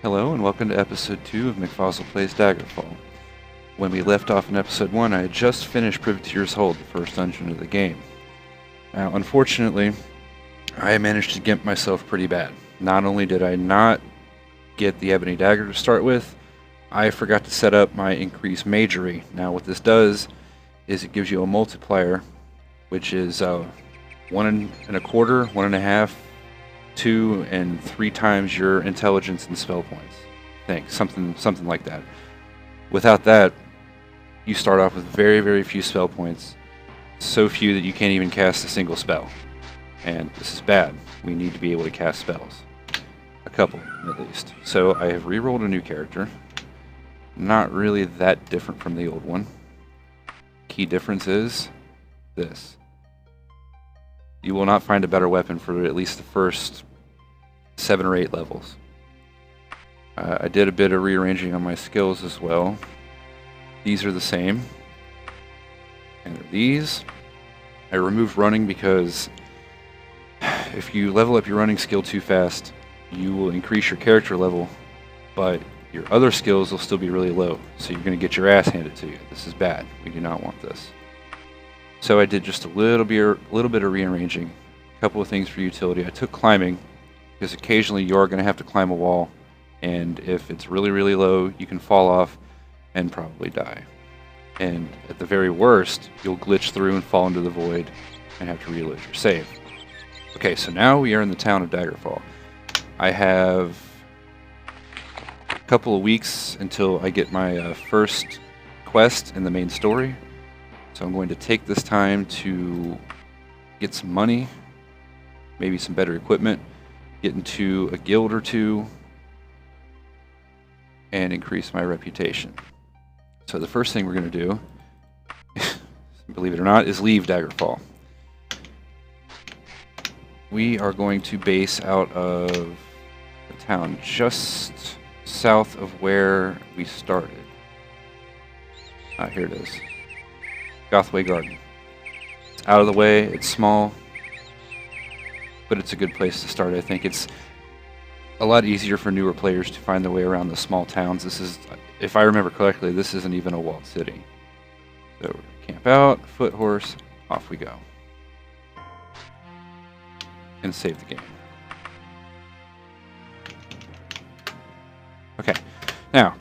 Hello and welcome to episode 2 of McFozzle Plays Daggerfall. When we left off in episode 1, I had just finished Privateer's Hold, the first dungeon of the game. Now, unfortunately, I managed to gimp myself pretty bad. Not only did I not get the Ebony Dagger to start with, I forgot to set up my increased magery. Now, what this does is it gives you a multiplier, which is 1.25, 1.5, 2 and 3 times your intelligence and spell points. I think something like that. Without that, you start off with very, very few spell points. So few that you can't even cast a single spell. And this is bad. We need to be able to cast spells. A couple, at least. So I have re-rolled a new character. Not really that different from the old one. Key difference is this. You will not find a better weapon for at least the first 7 or 8 levels. I did a bit of rearranging on my skills as well. These are the same. And these. I removed running because if you level up your running skill too fast, you will increase your character level, but your other skills will still be really low. So you're going to get your ass handed to you. This is bad. We do not want this. So I did just a little bit of rearranging. A couple of things for utility. I took climbing, because occasionally you are going to have to climb a wall, and if it's really, really low, you can fall off and probably die. And at the very worst, you'll glitch through and fall into the void and have to reload your save. Okay, so now we are in the town of Daggerfall. I have a couple of weeks until I get my first quest in the main story. So I'm going to take this time to get some money, maybe some better equipment, get into a guild or two, and increase my reputation. So the first thing we're going to do, believe it or not, is leave Daggerfall. We are going to base out of the town just south of where we started. Here it is. Gothway Garden. It's out of the way, it's small, but it's a good place to start. I think it's a lot easier for newer players to find their way around the small towns. This is, if I remember correctly, this isn't even a walled city. So camp out, foot horse, off we go. And save the game. Okay, now,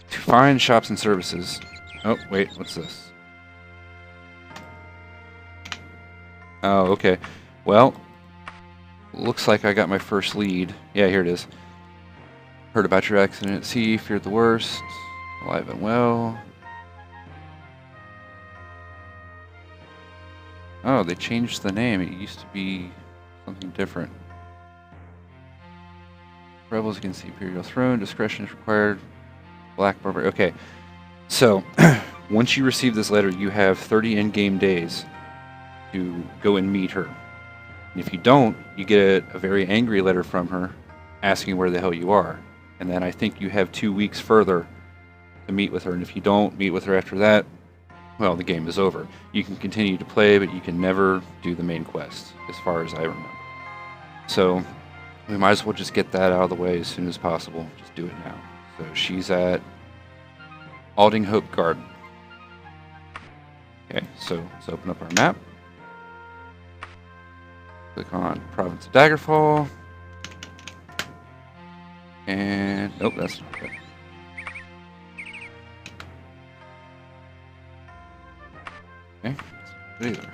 to find shops and services. Oh, wait, what's this? Oh, okay. Well, looks like I got my first lead. Yeah, here it is. Heard about your accident at sea, feared the worst. Alive and well. Oh, they changed the name. It used to be something different. Rebels against the Imperial Throne. Discretion is required. Black Barber. Okay. So, once you receive this letter, you have 30 in-game days to go and meet her. And if you don't, you get a very angry letter from her asking where the hell you are. And then I think you have 2 weeks further to meet with her. And if you don't meet with her after that, well, the game is over. You can continue to play, but you can never do the main quest, as far as I remember. So we might as well just get that out of the way as soon as possible. Just do it now. So she's at Aldinghope Garden. Okay, so let's open up our map. Click on Province of Daggerfall. And nope, that's not good. Okay, that's not good either.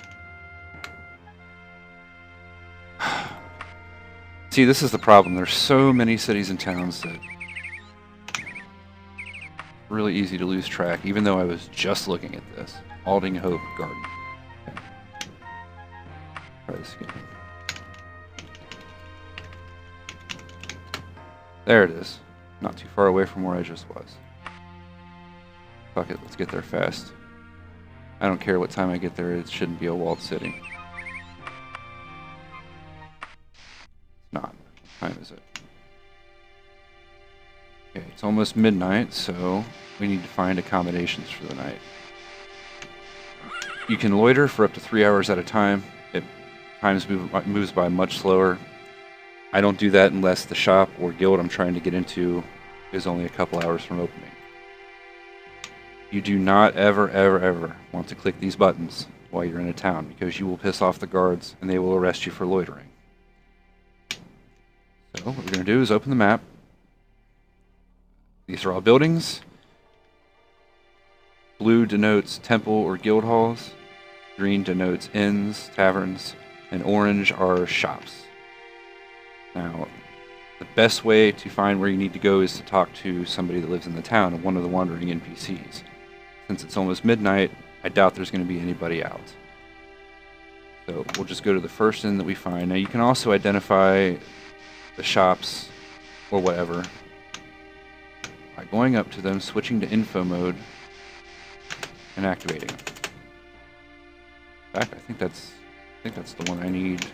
See, this is the problem. There's so many cities and towns that really easy to lose track, even though I was just looking at this. Aldinghope Garden. Okay. Try this again. There it is. Not too far away from where I just was. Fuck it, let's get there fast. I don't care what time I get there, it shouldn't be a walled city. It's not. What time is it? Okay, it's almost midnight, so we need to find accommodations for the night. You can loiter for up to 3 hours at a time. It moves by much slower. I don't do that unless the shop or guild I'm trying to get into is only a couple hours from opening. You do not ever want to click these buttons while you're in a town, because you will piss off the guards and they will arrest you for loitering. So what we're going to do is open the map. These are all buildings. Blue denotes temple or guild halls. Green denotes inns, taverns, and orange are shops. Now, the best way to find where you need to go is to talk to somebody that lives in the town and one of the wandering NPCs. Since it's almost midnight, I doubt there's going to be anybody out. So we'll just go to the first inn that we find. Now you can also identify the shops or whatever by going up to them, switching to info mode, and activating. In fact, I think that's the one I need.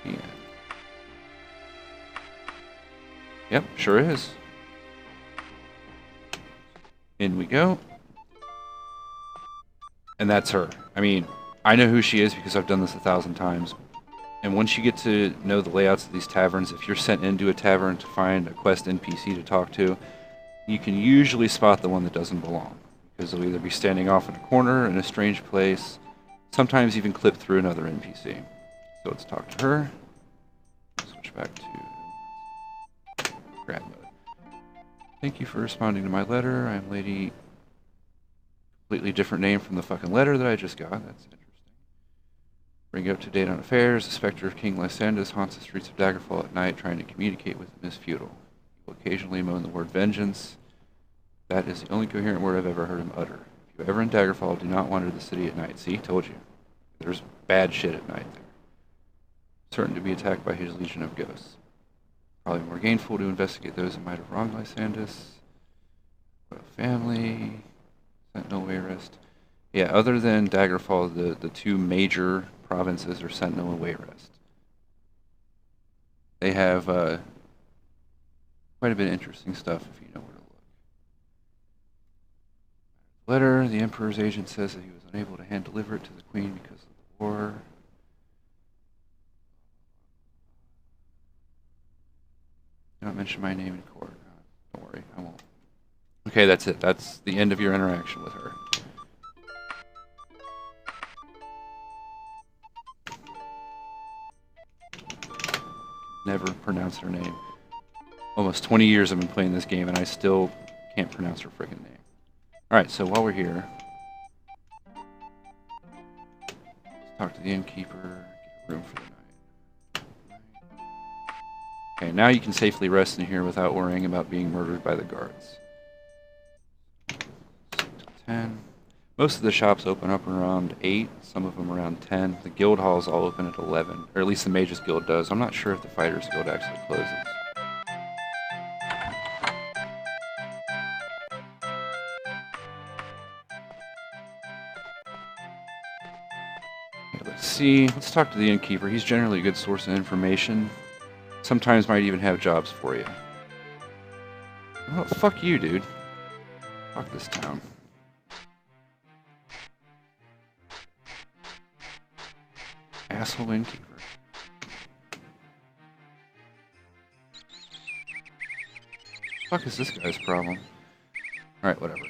Yeah. Yep, sure is. In we go. And that's her. I mean, I know who she is because I've done this 1,000 times. And once you get to know the layouts of these taverns, if you're sent into a tavern to find a quest NPC to talk to, you can usually spot the one that doesn't belong. Because they'll either be standing off in a corner in a strange place, sometimes even clip through another NPC. So let's talk to her. Switch back to grab mode. Thank you for responding to my letter. I'm Lady... Completely different name from the fucking letter that I just got. That's interesting. Bring you up to date on affairs. The specter of King Lysander's haunts the streets of Daggerfall at night, trying to communicate with Miss Feudal. He will occasionally moan the word vengeance. That is the only coherent word I've ever heard him utter. If you're ever in Daggerfall, do not wander the city at night. See? Told you. There's bad shit at night there. Certain to be attacked by his legion of ghosts. Probably more gainful to investigate those that might have wronged Lysandus. Royal family. Sentinel Wayrest. Yeah, other than Daggerfall, the two major provinces are Sentinel and Wayrest. They have quite a bit of interesting stuff if you know where to look. Letter, the Emperor's agent says that he was unable to hand deliver it to the Queen because of the war. Do not mention my name in court. Don't worry, I won't. Okay, that's it. That's the end of your interaction with her. Never pronounce her name. Almost 20 years I've been playing this game and I still can't pronounce her freaking name. Alright, so while we're here, let's talk to the innkeeper, get a room for the night. Okay, now you can safely rest in here without worrying about being murdered by the guards. 10. Most of the shops open up around 8, some of them around 10. The guild halls all open at 11, or at least the Mages Guild does. I'm not sure if the Fighters Guild actually closes. Okay, let's see. Let's talk to the innkeeper. He's generally a good source of information. Sometimes might even have jobs for you. Oh, fuck you, dude. Fuck this town. Asshole innkeeper. Fuck is this guy's problem? Alright, whatever.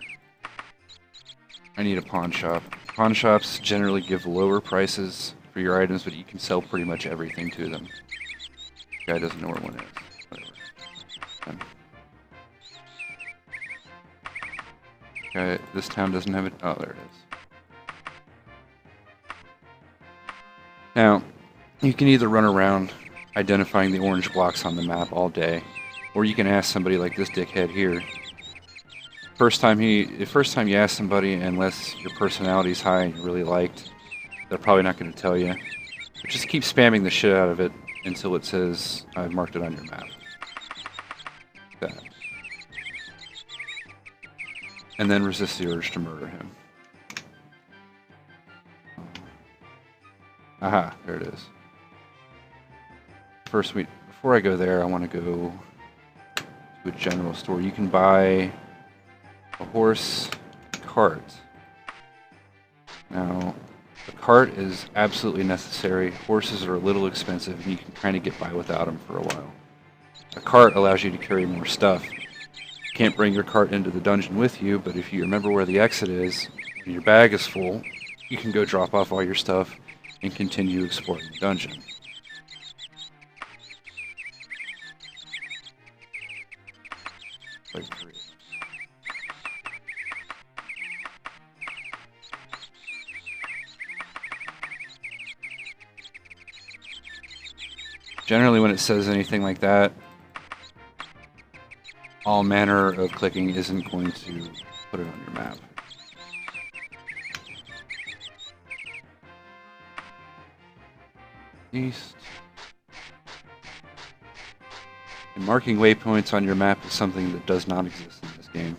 I need a pawn shop. Pawn shops generally give lower prices for your items, but you can sell pretty much everything to them. This guy doesn't know where one is. Whatever. Okay, this town doesn't have it. Oh, there it is. Now, you can either run around identifying the orange blocks on the map all day, or you can ask somebody like this dickhead here. The first time you ask somebody, unless your personality's high and you're really liked, they're probably not going to tell you. But just keep spamming the shit out of it until it says, I've marked it on your map. Like that. And then resist the urge to murder him. Aha, there it is. First, before I go there, I want to go to a general store. You can buy a horse cart. Now, the cart is absolutely necessary. Horses are a little expensive, and you can kind of get by without them for a while. A cart allows you to carry more stuff. You can't bring your cart into the dungeon with you, but if you remember where the exit is, when your bag is full, you can go drop off all your stuff and continue exploring the dungeon. Like 3. Generally, when it says anything like that, all manner of clicking isn't going to put it on your map. East. And marking waypoints on your map is something that does not exist in this game.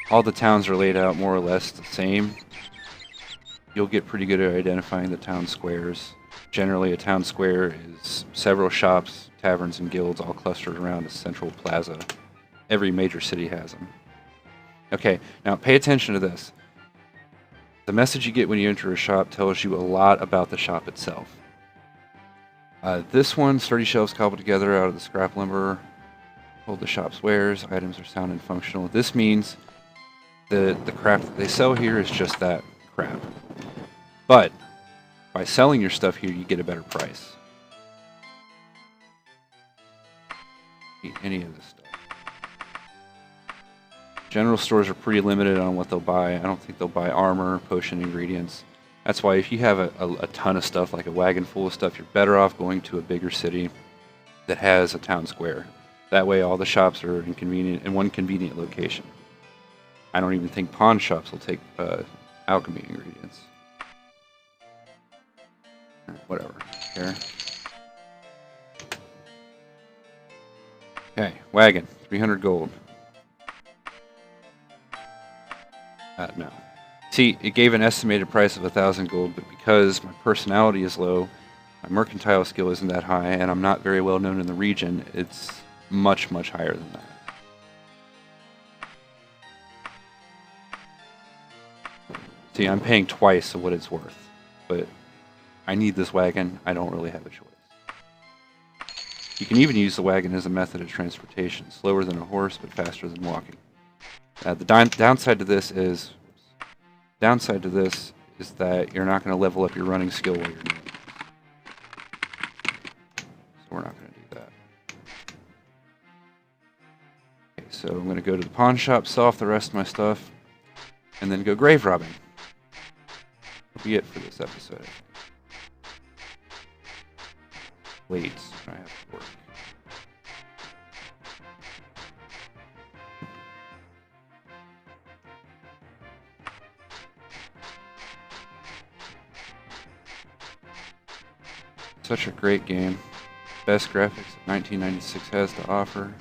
All the towns are laid out more or less the same. You'll get pretty good at identifying the town squares. Generally, a town square is several shops, taverns, and guilds all clustered around a central plaza. Every major city has them. Okay, now pay attention to this. The message you get when you enter a shop tells you a lot about the shop itself. This one, sturdy shelves cobbled together out of the scrap lumber. Hold the shop's wares. Items are sound and functional. This means that the crap that they sell here is just that, crap. But by selling your stuff here, you get a better price. Eat any of this stuff. General stores are pretty limited on what they'll buy. I don't think they'll buy armor, potion ingredients. That's why if you have a ton of stuff, like a wagon full of stuff, you're better off going to a bigger city that has a town square. That way all the shops are in one convenient location. I don't even think pawn shops will take alchemy ingredients. Whatever. Here. Okay, wagon, 300 gold. No. See, it gave an estimated price of 1,000 gold, but because my personality is low, my mercantile skill isn't that high, and I'm not very well known in the region, it's much, much higher than that. See, I'm paying twice of what it's worth, but I need this wagon. I don't really have a choice. You can even use the wagon as a method of transportation. Slower than a horse, but faster than walking. The downside to this is that you're not going to level up your running skill while you're doing it. So we're not going to do that. Okay, so I'm going to go to the pawn shop, sell off the rest of my stuff, and then go grave robbing. That'll be it for this episode, I think. Wait, I have to work. Such a great game. Best graphics that 1996 has to offer.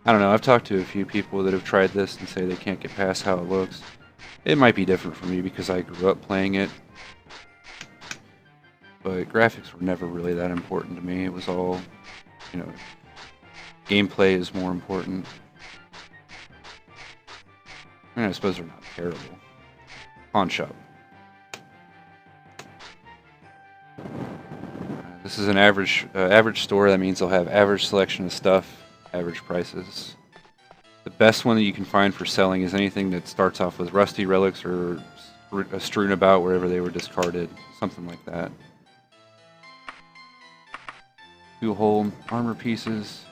I don't know, I've talked to a few people that have tried this and say they can't get past how it looks. It might be different for me because I grew up playing it. But graphics were never really that important to me. It was all, you know, gameplay is more important. I mean, I suppose they're not terrible. Pawn shop. This is an average store. That means they'll have average selection of stuff, average prices. The best one that you can find for selling is anything that starts off with rusty relics or strewn about wherever they were discarded, something like that. Two whole armor pieces.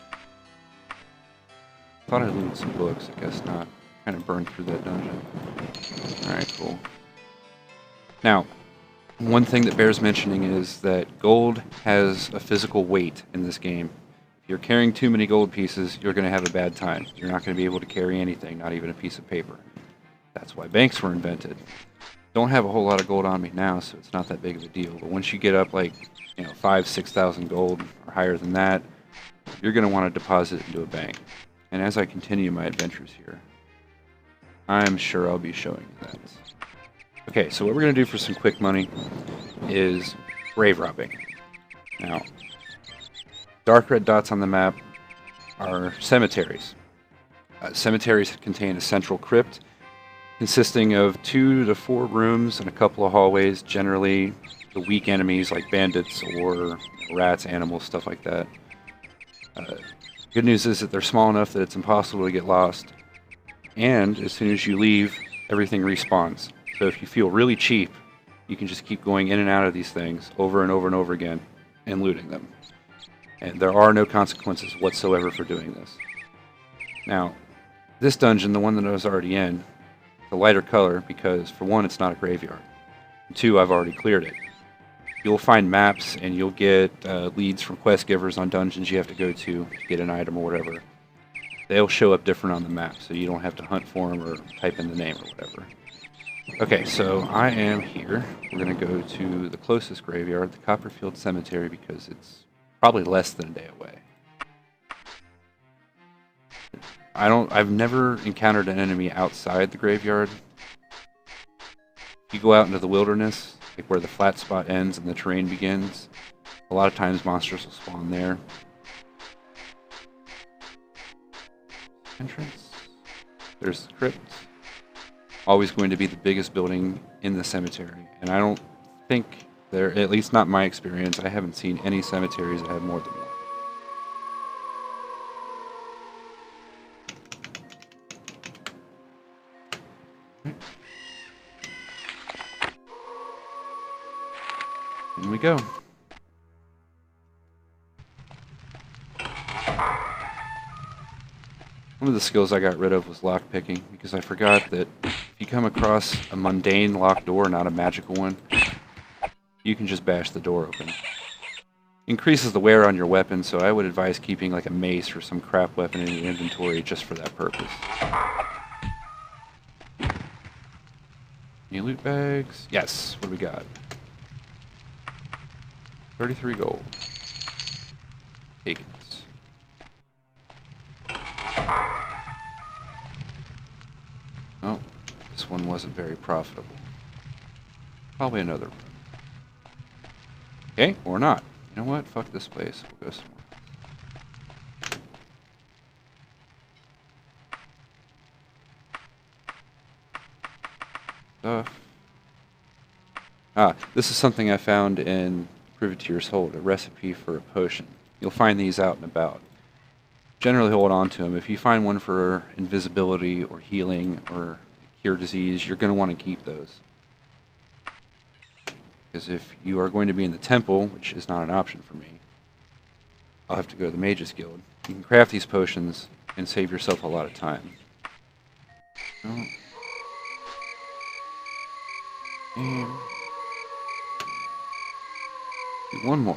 Thought I looted some books, I guess not. Kind of burned through that dungeon. Alright, cool. Now, one thing that bears mentioning is that gold has a physical weight in this game. If you're carrying too many gold pieces, you're going to have a bad time. You're not going to be able to carry anything, not even a piece of paper. That's why banks were invented. Don't have a whole lot of gold on me now, so it's not that big of a deal. But once you get up like, 5,000-6,000 gold or higher than that, you're going to want to deposit it into a bank. And as I continue my adventures here, I'm sure I'll be showing you that. Okay, so what we're going to do for some quick money is grave robbing. Now, dark red dots on the map are cemeteries. Cemeteries contain a central crypt consisting of 2 to 4 rooms and a couple of hallways, generally the weak enemies like bandits or rats, animals, stuff like that. Good news is that they're small enough that it's impossible to get lost, and as soon as you leave, everything respawns. So if you feel really cheap, you can just keep going in and out of these things over and over and over again and looting them. And there are no consequences whatsoever for doing this. Now, this dungeon, the one that I was already in, the lighter color because, for one, it's not a graveyard. And 2, I've already cleared it. You'll find maps and you'll get leads from quest givers on dungeons you have to go to get an item or whatever. They'll show up different on the map, so you don't have to hunt for them or type in the name or whatever. Okay, so I am here. We're going to go to the closest graveyard, the Copperfield Cemetery, because it's probably less than a day away. I've never encountered an enemy outside the graveyard. You go out into the wilderness, like where the flat spot ends and the terrain begins. A lot of times monsters will spawn there. Entrance. There's the crypt. Always going to be the biggest building in the cemetery. And I don't think there, at least not my experience, I haven't seen any cemeteries that have more than one. In we go. One of the skills I got rid of was lockpicking, because I forgot that if you come across a mundane locked door, not a magical one, you can just bash the door open. Increases the wear on your weapon, so I would advise keeping like a mace or some crap weapon in your inventory just for that purpose. Any loot bags? Yes, what do we got? 33 gold. Take it. Oh, this one wasn't very profitable. Probably another one. Okay, or not. You know what? Fuck this place. We'll go somewhere. Stuff. This is something I found in Privateer's Hold, a recipe for a potion. You'll find these out and about. Generally hold on to them. If you find one for invisibility or healing or cure disease, you're going to want to keep those. Because if you are going to be in the temple, which is not an option for me, I'll have to go to the Mage's Guild. You can craft these potions and save yourself a lot of time. Oh. And do one more.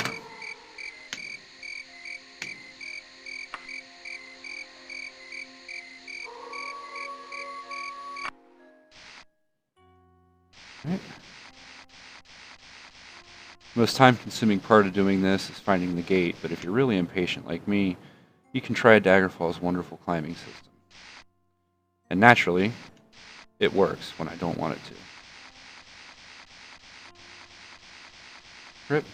Right. Most time-consuming part of doing this is finding the gate, but if you're really impatient like me, you can try Daggerfall's wonderful climbing system. And naturally, it works when I don't want it to. Crypt.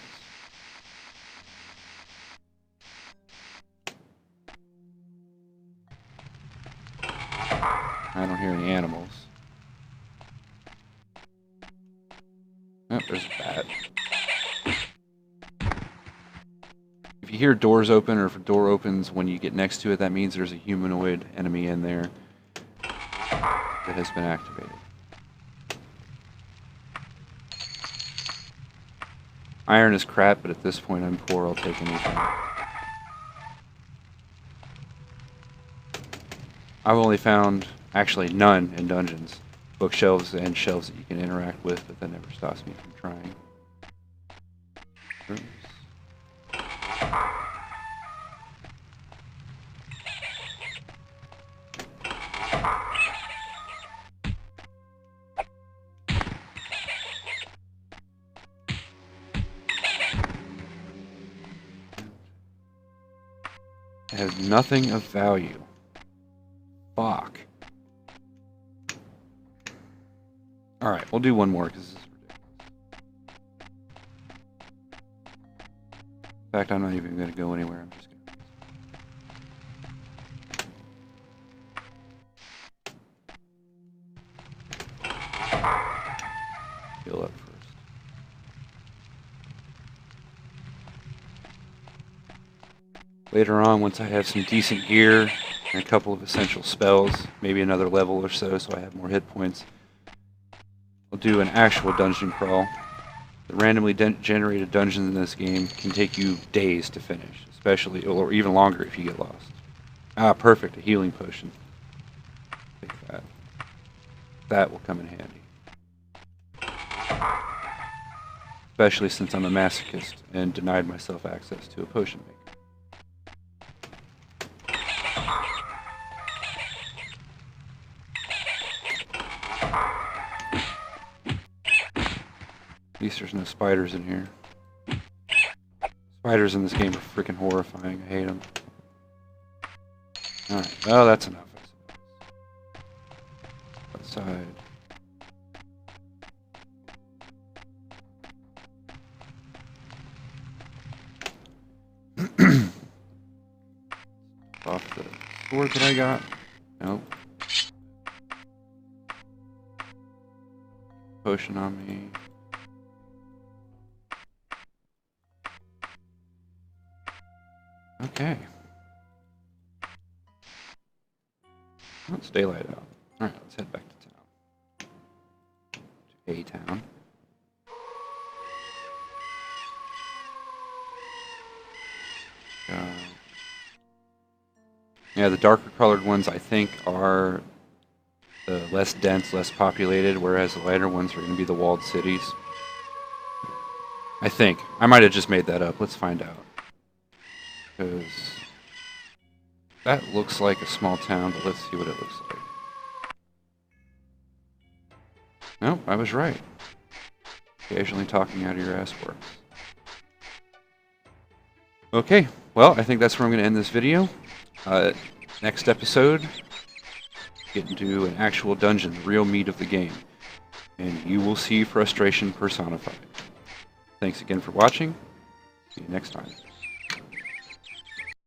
I don't hear any animals. Oh, there's a bat. If you hear doors open, or if a door opens when you get next to it, that means there's a humanoid enemy in there that has been activated. Iron is crap, but at this point I'm poor, I'll take anything. I've only found, actually none in dungeons. Bookshelves and shelves that you can interact with, but that never stops me from trying. Rooms. It has nothing of value. Fuck. Alright, we'll do one more because this is ridiculous. In fact, I'm not even going to go anywhere. I'm just going to... Later on, once I have some decent gear and a couple of essential spells, maybe another level or so I have more hit points, I'll do an actual dungeon crawl. The randomly generated dungeons in this game can take you days to finish, especially, or even longer if you get lost. Ah, perfect, a healing potion. Take that. That will come in handy. Especially since I'm a masochist and denied myself access to a potion maker. At least there's no spiders in here. Spiders in this game are freaking horrifying. I hate them. Alright, well, that's enough. Outside. Off the sword that I got. Nope. Potion on me. Okay. Oh, it's daylight out. Alright, let's head back to town. To a town. Yeah, the darker colored ones I think are the less dense, less populated, whereas the lighter ones are going to be the walled cities. I think. I might have just made that up. Let's find out. Because that looks like a small town, but let's see what it looks like. Nope, I was right. Occasionally talking out of your ass works. Okay, well, I think that's where I'm going to end this video. Next episode, get into an actual dungeon, the real meat of the game. And you will see frustration personified. Thanks again for watching. See you next time.